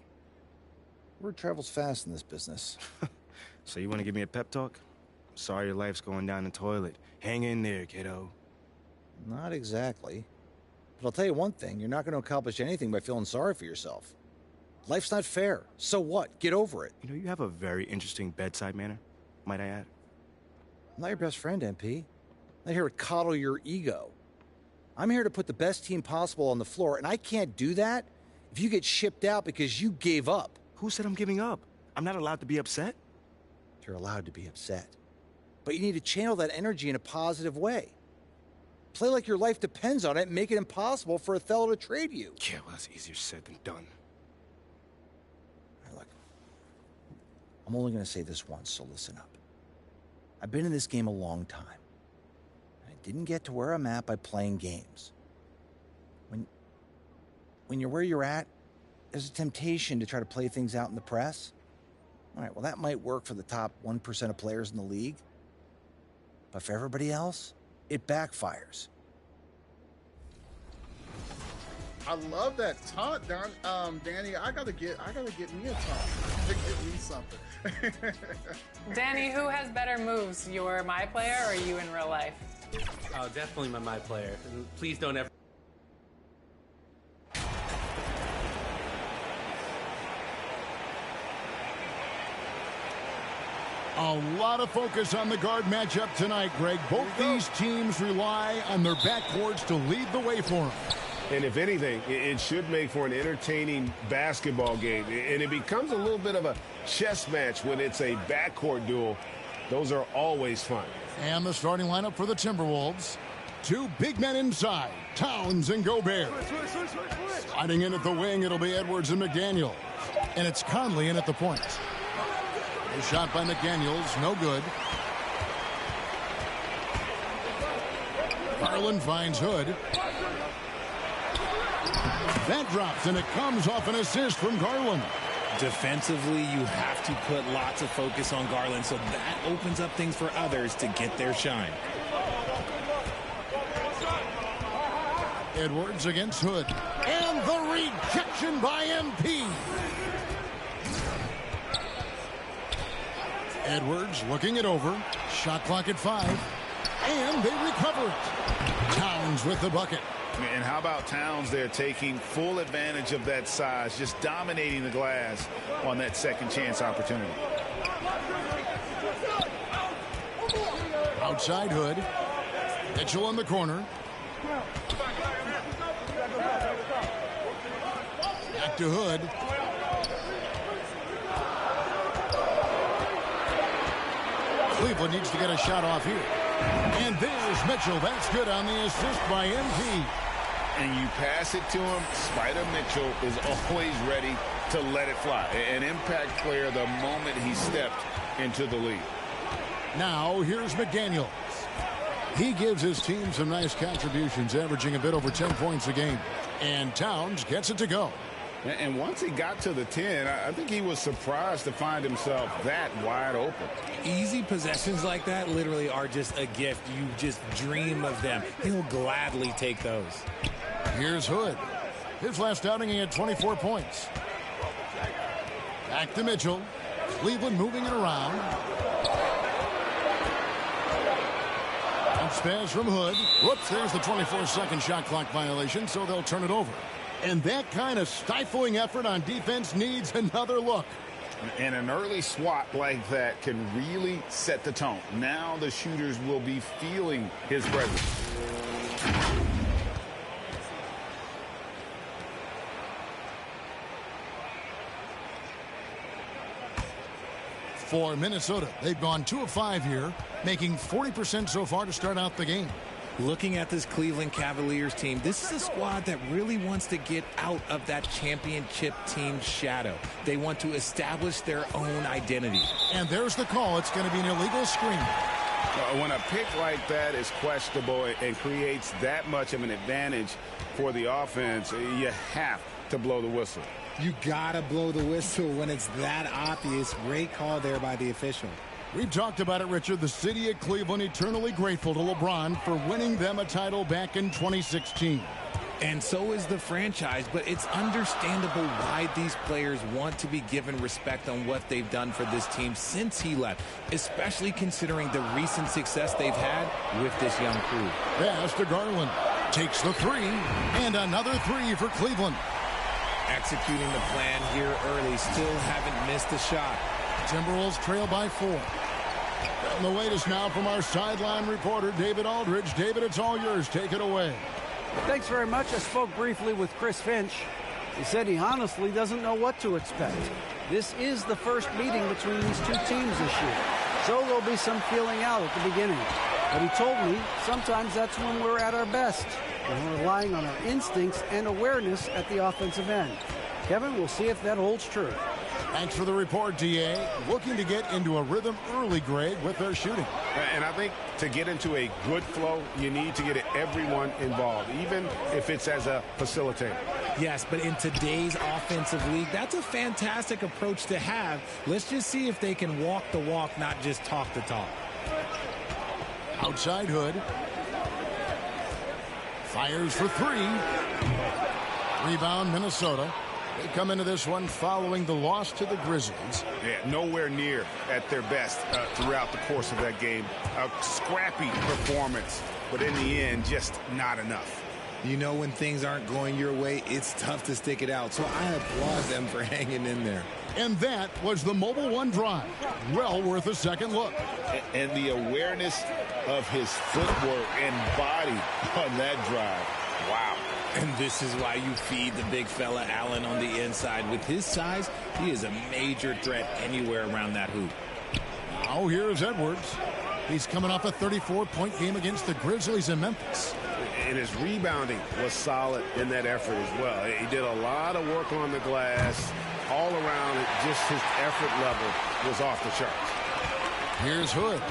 Word travels fast in this business. So you want to give me a pep talk? Sorry your life's going down the toilet. Hang in there, kiddo. Not exactly. But I'll tell you one thing, you're not going to accomplish anything by feeling sorry for yourself. Life's not fair. So what? Get over it. You know, you have a very interesting bedside manner, might I add. I'm not your best friend, MP. I'm not here to coddle your ego. I'm here to put the best team possible on the floor, and I can't do that if you get shipped out because you gave up. Who said I'm giving up? I'm not allowed to be upset. You're allowed to be upset. But you need to channel that energy in a positive way. Play like your life depends on it and make it impossible for Othello to trade you. Yeah, well, that's easier said than done. Look, I'm only going to say this once, so listen up. I've been in this game a long time. I didn't get to where I'm at by playing games. When you're where you're at, there's a temptation to try to play things out in the press. All right, well, that might work for the top 1% of players in the league. But for everybody else, it backfires. I love that taunt, Danny. I gotta get me a taunt. Get me something. Danny, who has better moves, your my player or you in real life? Oh, definitely my player. Please don't ever. A lot of focus on the guard matchup tonight, Greg. Both these teams rely on their backcourts to lead the way for them. And if anything, it should make for an entertaining basketball game. And it becomes a little bit of a chess match when it's a backcourt duel. Those are always fun. And the starting lineup for the Timberwolves. Two big men inside, Towns and Gobert. Sliding in at the wing, it'll be Edwards and McDaniel. And it's Conley in at the point. A shot by McDaniels, no good. Garland finds Hood. That drops, and it comes off an assist from Garland. Defensively, you have to put lots of focus on Garland, so that opens up things for others to get their shine. Edwards against Hood. And the rejection by MP. Edwards looking it over. Shot clock at 5. And they recover it. Towns with the bucket. And how about Towns there taking full advantage of that size, just dominating the glass on that second chance opportunity. Outside Hood. Mitchell in the corner. Back to Hood. Cleveland needs to get a shot off here. And there's Mitchell. That's good on the assist by MP. And you pass it to him. Spider Mitchell is always ready to let it fly. An impact player the moment he stepped into the league. Now here's McDaniels. He gives his team some nice contributions, averaging a bit over 10 points a game. And Towns gets it to go. And once he got to the 10, I think he was surprised to find himself that wide open. Easy possessions like that literally are just a gift. You just dream of them. He'll gladly take those. Here's Hood. His last outing, he had 24 points. Back to Mitchell. Cleveland moving it around. Bounce pass from Hood. Whoops, there's the 24-second shot clock violation, so they'll turn it over. And that kind of stifling effort on defense needs another look. And an early swat like that can really set the tone. Now the shooters will be feeling his presence. For Minnesota, they've gone 2 of 5 here, making 40% so far to start out the game. Looking at this Cleveland Cavaliers team, this is a squad that really wants to get out of that championship team shadow. They want to establish their own identity. And there's the call. It's going to be an illegal screen. When a pick like that is questionable and creates that much of an advantage for the offense, you have to blow the whistle. You gotta blow the whistle when it's that obvious. Great call there by the official. We've talked about it, Richard. The city of Cleveland eternally grateful to LeBron for winning them a title back in 2016. And so is the franchise, but it's understandable why these players want to be given respect on what they've done for this team since he left, especially considering the recent success they've had with this young crew. Pass to Garland. Takes the three, and another three for Cleveland. Executing the plan here early, still haven't missed a shot. Timberwolves trail by 4. And the latest now from our sideline reporter, David Aldridge. David, it's all yours. Take it away. Thanks very much. I spoke briefly with Chris Finch. He said he honestly doesn't know what to expect. This is the first meeting between these two teams this year, so there'll be some feeling out at the beginning. But he told me sometimes that's when we're at our best, when we're relying on our instincts and awareness at the offensive end. Kevin, we'll see if that holds true. Thanks for the report, D.A. Looking to get into a rhythm early, Greg, with their shooting. And I think to get into a good flow, you need to get everyone involved, even if it's as a facilitator. Yes, but in today's offensive league, that's a fantastic approach to have. Let's just see if they can walk the walk, not just talk the talk. Outside Hood. Fires for 3. Rebound, Minnesota. They come into this one following the loss to the Grizzlies. Yeah, nowhere near at their best throughout the course of that game. A scrappy performance, but in the end, just not enough. You know, when things aren't going your way, it's tough to stick it out. So I applaud them for hanging in there. And that was the Mobile One drive. Well worth a second look. And the awareness of his footwork and body on that drive. Wow. And this is why you feed the big fella Allen on the inside. With his size, he is a major threat anywhere around that hoop. Now here's Edwards. He's coming off a 34-point game against the Grizzlies in Memphis. And his rebounding was solid in that effort as well. He did a lot of work on the glass. All around, just his effort level was off the charts. Here's Hood.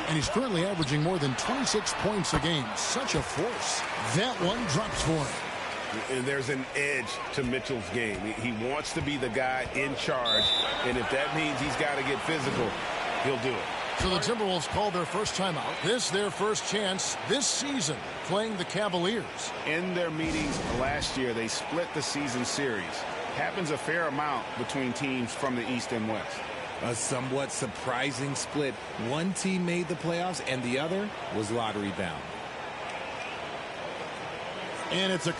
And he's currently averaging more than 26 points a game. Such a force. That one drops for him. And there's an edge to Mitchell's game. He wants to be the guy in charge. And if that means he's got to get physical, he'll do it. So the Timberwolves called their first timeout. This their first chance this season playing the Cavaliers. In their meetings last year, they split the season series. Happens a fair amount between teams from the East and West. A somewhat surprising split. One team made the playoffs and the other was lottery bound. And it's a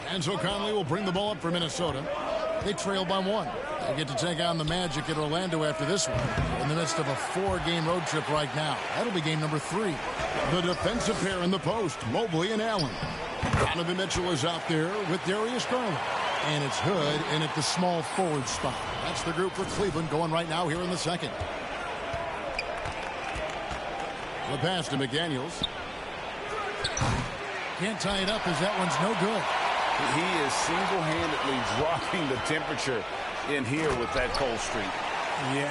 Enzo Conley will bring the ball up for Minnesota. They trail by 1. They get to take on the Magic at Orlando after this one. In the midst of a 4-game road trip right now. That'll be game number 3. The defensive pair in the post, Mobley and Allen. Donovan Mitchell is out there with Darius Garland. And it's Hood in at the small forward spot. That's the group for Cleveland going right now here in the second. The pass to McDaniels. Can't tie it up as that one's no good. He is single-handedly dropping the temperature in here with that cold streak. Yeah,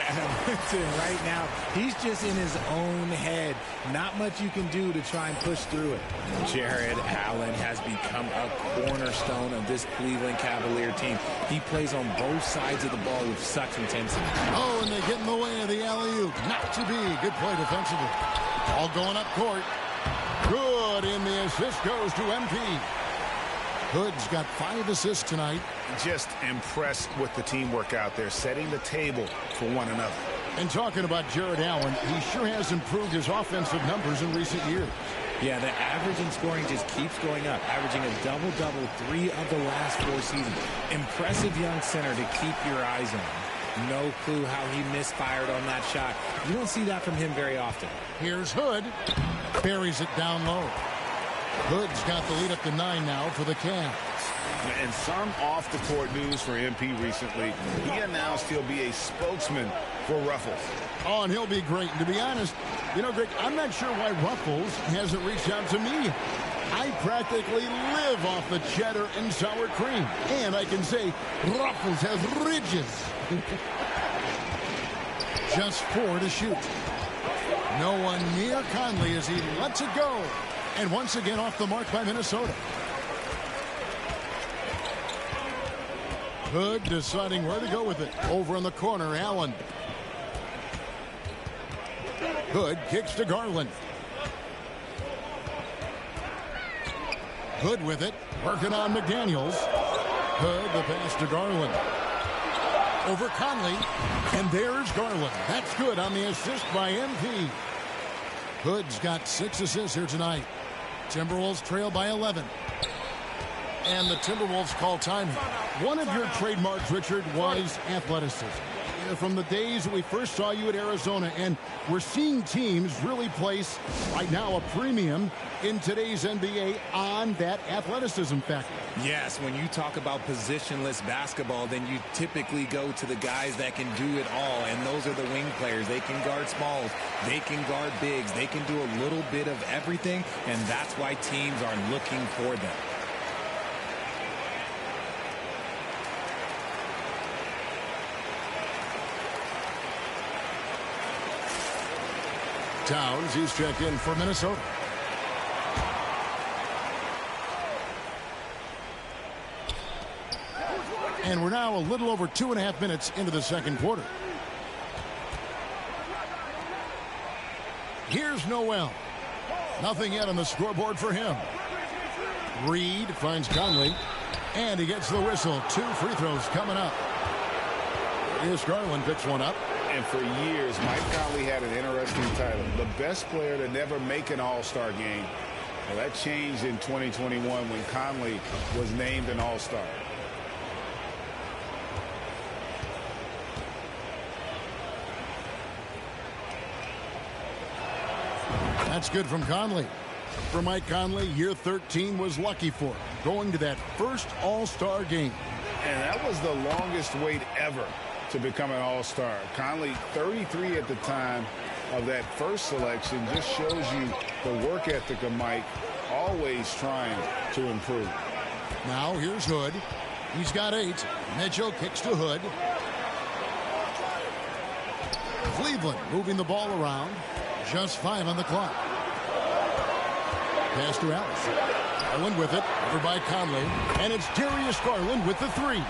right now, he's just in his own head. Not much you can do to try and push through it. Jared Allen has become a cornerstone of this Cleveland Cavalier team. He plays on both sides of the ball with such intensity. Oh, and they get in the way of the alley-oop. Not to be. Good play defensively. All going up court. Good, and the assist goes to MP. Hood's got 5 assists tonight. Just impressed with the teamwork out there, setting the table for one another. And talking about Jared Allen, he sure has improved his offensive numbers in recent years. Yeah, the average in scoring just keeps going up, averaging a double-double 3 of the last 4 seasons. Impressive young center to keep your eyes on. No clue how he misfired on that shot. You don't see that from him very often. Here's Hood. Buries it down low. Hood's got the lead up to 9 now for the Cavs. And some off-the-court news for MP recently. He announced he'll be a spokesman for Ruffles. Oh, and he'll be great. And to be honest, you know, Greg, I'm not sure why Ruffles hasn't reached out to me. I practically live off the cheddar and sour cream. And I can say Ruffles has ridges. Just 4 to shoot. No one near Conley as he lets it go. And once again off the mark by Minnesota. Hood deciding where to go with it. Over in the corner, Allen. Hood kicks to Garland. Hood with it. Working on McDaniels. Hood the pass to Garland. over Conley. And there's Garland. That's good on the assist by MP. Hood's got 6 assists here tonight. Timberwolves trail by 11. And the Timberwolves call timeout. One of your trademarks, Richard, was athleticism. From the days that we first saw you at Arizona, and we're seeing teams really place, right now, a premium in today's NBA on that athleticism factor. Yes, when you talk about positionless basketball, then you typically go to the guys that can do it all, and those are the wing players. They can guard smalls, they can guard bigs, they can do a little bit of everything, and that's why teams are looking for them. Towns, he's checked in for Minnesota. And we're now a little over 2.5 minutes into the second quarter. Here's Noel. Nothing yet on the scoreboard for him. Reed finds Conley, and he gets the whistle. 2 free throws coming up. Here's Garland, picks one up. And for years, Mike Conley had an interesting title, the best player to never make an All-Star game. Well, that changed in 2021 when Conley was named an All-Star. That's good from Conley. For Mike Conley, year 13 was lucky for him, going to that first All-Star game. And that was the longest wait ever to become an All-Star. Conley, 33 at the time of that first selection, just shows you the work ethic of Mike, always trying to improve. Now here's Hood. He's got 8. Mitchell kicks to Hood. Cleveland moving the ball around. Just 5 on the clock. Pass to Alice. Garland with it, over by Conley. And it's Darius Garland with the 3.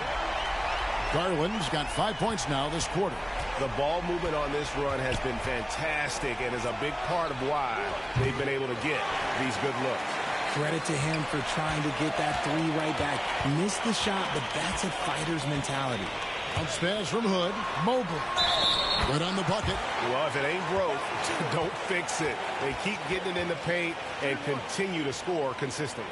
Garland's got 5 points now this quarter. The ball movement on this run has been fantastic and is a big part of why they've been able to get these good looks. Credit to him for trying to get that 3 right back. Missed the shot, but that's a fighter's mentality. Bounce pass from Hood. Mobley. Good on the bucket. Well, if it ain't broke, don't fix it. They keep getting it in the paint and continue to score consistently.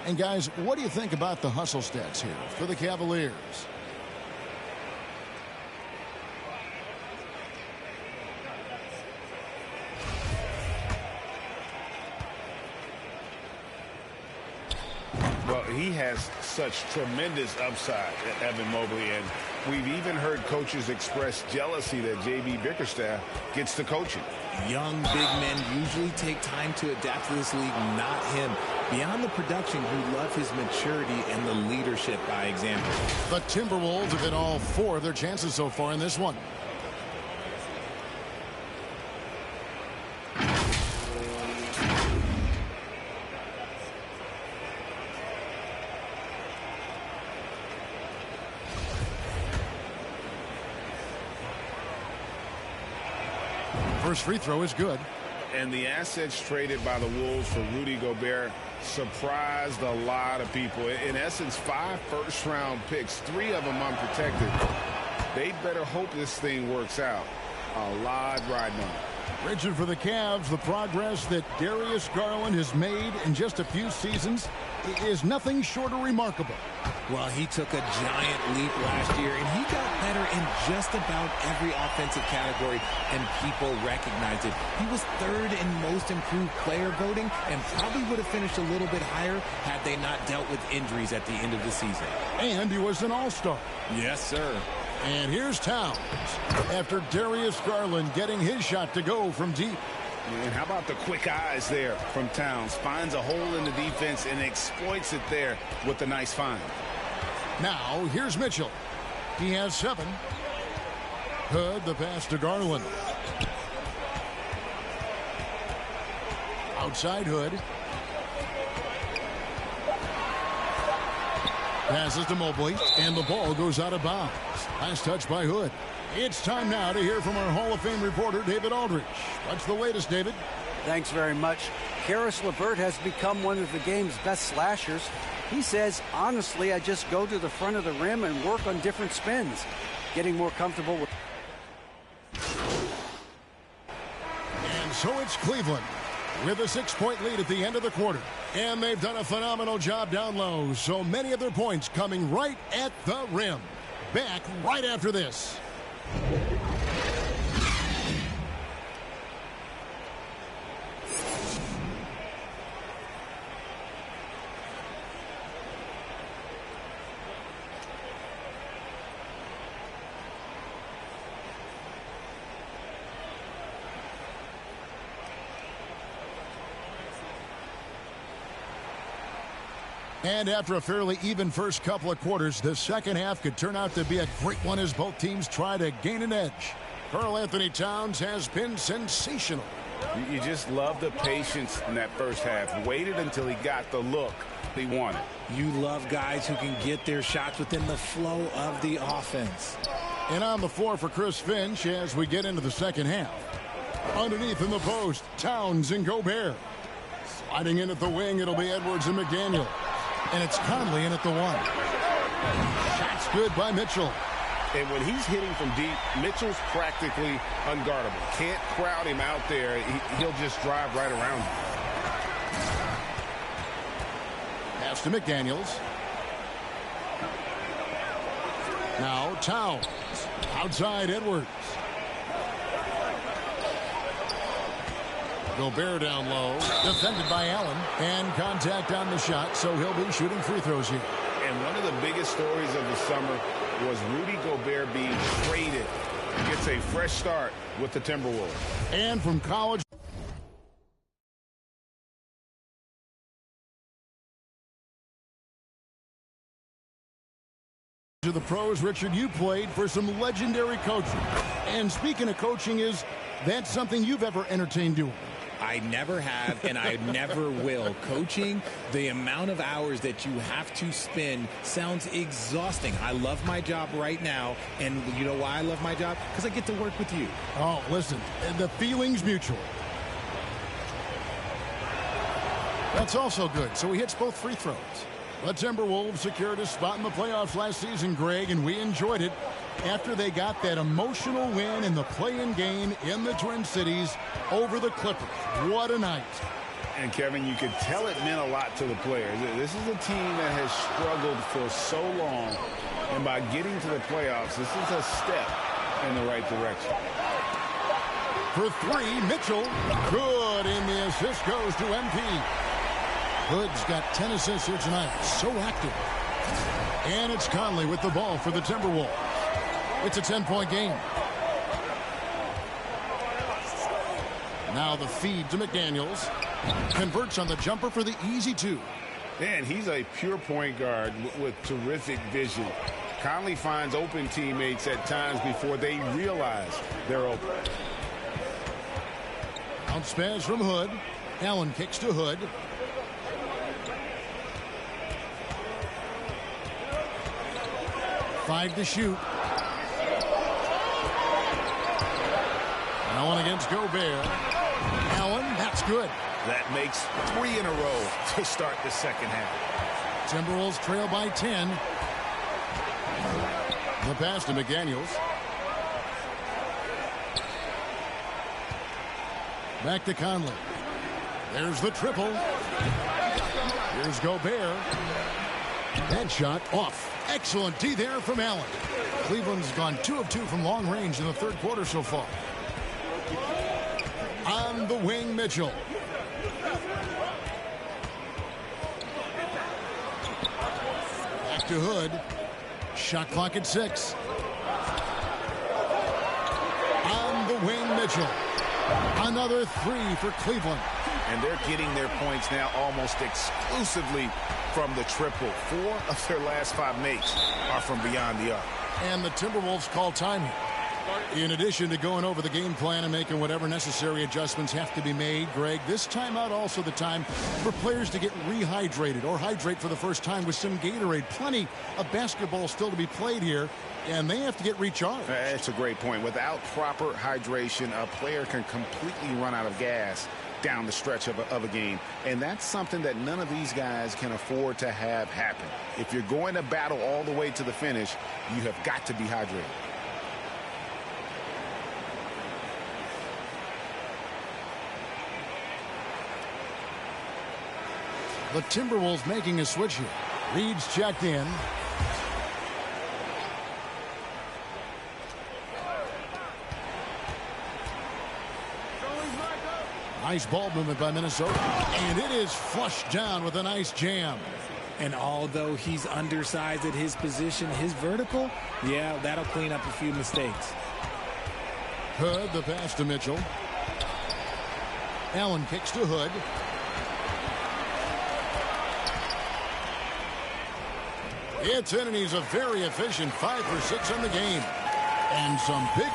And guys, what do you think about the hustle stats here for the Cavaliers? Well, he has such tremendous upside, Evan Mobley, and we've even heard coaches express jealousy that J.B. Bickerstaff gets to coaching. Young big men usually take time to adapt to this league, not him. Beyond the production, you love his maturity and the leadership by example. The Timberwolves have hit all 4 of their chances so far in this one. First free throw is good. And the assets traded by the Wolves for Rudy Gobert surprised a lot of people. In essence, 5 first-round picks, 3 of them unprotected. They better hope this thing works out. A lot riding on it. Richard, for the Cavs, the progress that Darius Garland has made in just a few seasons is nothing short of remarkable. Well, he took a giant leap last year, and he got better in just about every offensive category, and people recognized it. He was 3rd in most improved player voting, and probably would have finished a little bit higher had they not dealt with injuries at the end of the season. And he was an all-star. Yes, sir. And here's Towns after Darius Garland getting his shot to go from deep. And how about the quick eyes there from Towns? Finds a hole in the defense and exploits it there with a nice find. Now, here's Mitchell. He has 7. Hood, the pass to Garland. Outside Hood. Passes to Mobley, and the ball goes out of bounds. Last touch by Hood. It's time now to hear from our Hall of Fame reporter, David Aldridge. What's the latest, David? Thanks very much. Karis LeVert has become one of the game's best slashers. He says, honestly, I just go to the front of the rim and work on different spins, getting more comfortable with. And so it's Cleveland with a 6-point lead at the end of the quarter. And they've done a phenomenal job down low. So many of their points coming right at the rim. Back right after this. And after a fairly even first couple of quarters, the second half could turn out to be a great one as both teams try to gain an edge. Karl Anthony Towns has been sensational. You just love the patience in that first half. Waited until he got the look he wanted. You love guys who can get their shots within the flow of the offense. And on the floor for Chris Finch as we get into the second half. Underneath in the post, Towns and Gobert. Sliding in at the wing, it'll be Edwards and McDaniel. And it's Conley in at the 1. Shots good by Mitchell. And when he's hitting from deep, Mitchell's practically unguardable. Can't crowd him out there. He'll just drive right around you. Pass to McDaniels. Now Towns. Outside Edwards. Gobert down low, defended by Allen, and contact on the shot, so he'll be shooting free throws here. And one of the biggest stories of the summer was Rudy Gobert being traded. He gets a fresh start with the Timberwolves. And from college to the pros, Richard, you played for some legendary coaching. And speaking of coaching, is that something you've ever entertained doing? I never have, and I never will. Coaching, the amount of hours that you have to spend sounds exhausting. I love my job right now, and you know why I love my job? Because I get to work with you. Oh, listen, the feeling's mutual. That's also good, so he hits both free throws. The Timberwolves secured a spot in the playoffs last season, Greg, and we enjoyed it after they got that emotional win in the play-in game in the Twin Cities over the Clippers. What a night. And, Kevin, you could tell it meant a lot to the players. This is a team that has struggled for so long, and by getting to the playoffs, this is a step in the right direction. For 3, Mitchell. Good, and the assist goes to MP. Hood's got 10 assists here tonight. So active. And it's Conley with the ball for the Timberwolves. It's a 10-point game. Now the feed to McDaniels. Converts on the jumper for the easy 2. Man, he's a pure point guard with terrific vision. Conley finds open teammates at times before they realize they're open. Bounce pass from Hood. Allen kicks to Hood. Five to shoot. Allen against Gobert. Allen, that's good. That makes 3 in a row to start the second half. Timberwolves trail by 10. The pass to McDaniels. Back to Conley. There's the triple. Here's Gobert. That shot off. Excellent D there from Allen. Cleveland's gone 2 of 2 from long range in the third quarter so far. On the wing, Mitchell. Back to Hood. Shot clock at 6. On the wing, Mitchell. Another 3 for Cleveland. And they're getting their points now almost exclusively from the triple. 4 of their last 5 makes are from beyond the arc. And the Timberwolves call time here. In addition to going over the game plan and making whatever necessary adjustments have to be made, Greg, this timeout also the time for players to get rehydrated or hydrate for the first time with some Gatorade. Plenty of basketball still to be played here, and they have to get recharged. That's a great point. Without proper hydration, a player can completely run out of gas down the stretch of a game. And that's something that none of these guys can afford to have happen. If you're going to battle all the way to the finish, you have got to be hydrated. The Timberwolves making a switch here. Reed's checked in. Nice ball movement by Minnesota. And it is flushed down with a nice jam. And although he's undersized at his position, his vertical, yeah, that'll clean up a few mistakes. Hood, the pass to Mitchell. Allen kicks to Hood. It's in, and he's a very efficient 5 for 6 in the game. And some big...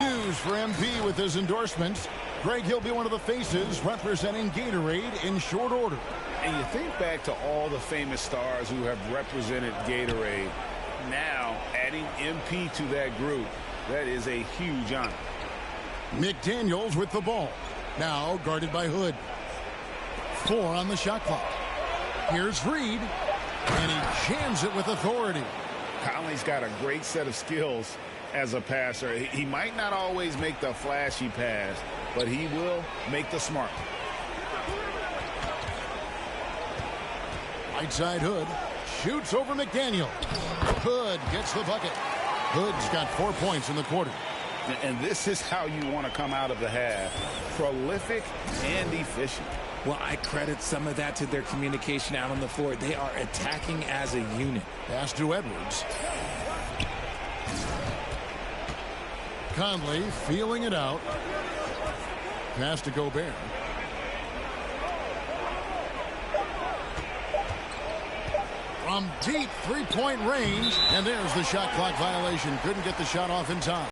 News for MP with his endorsements. Greg, he'll be one of the faces representing Gatorade in short order. And you think back to all the famous stars who have represented Gatorade. Now, adding MP to that group, that is a huge honor. McDaniels with the ball. Now guarded by Hood. 4 on the shot clock. Here's Reed. And he jams it with authority. Conley's got a great set of skills as a passer. He might not always make the flashy pass, but he will make the smart. Right side, Hood. Shoots over McDaniel. Hood gets the bucket. Hood's got 4 points in the quarter. And this is how you want to come out of the half. Prolific and efficient. Well, I credit some of that to their communication out on the floor. They are attacking as a unit. Pass to Edwards. Conley feeling it out. Pass to Gobert. From deep three-point range, and there's the shot clock violation. Couldn't get the shot off in time.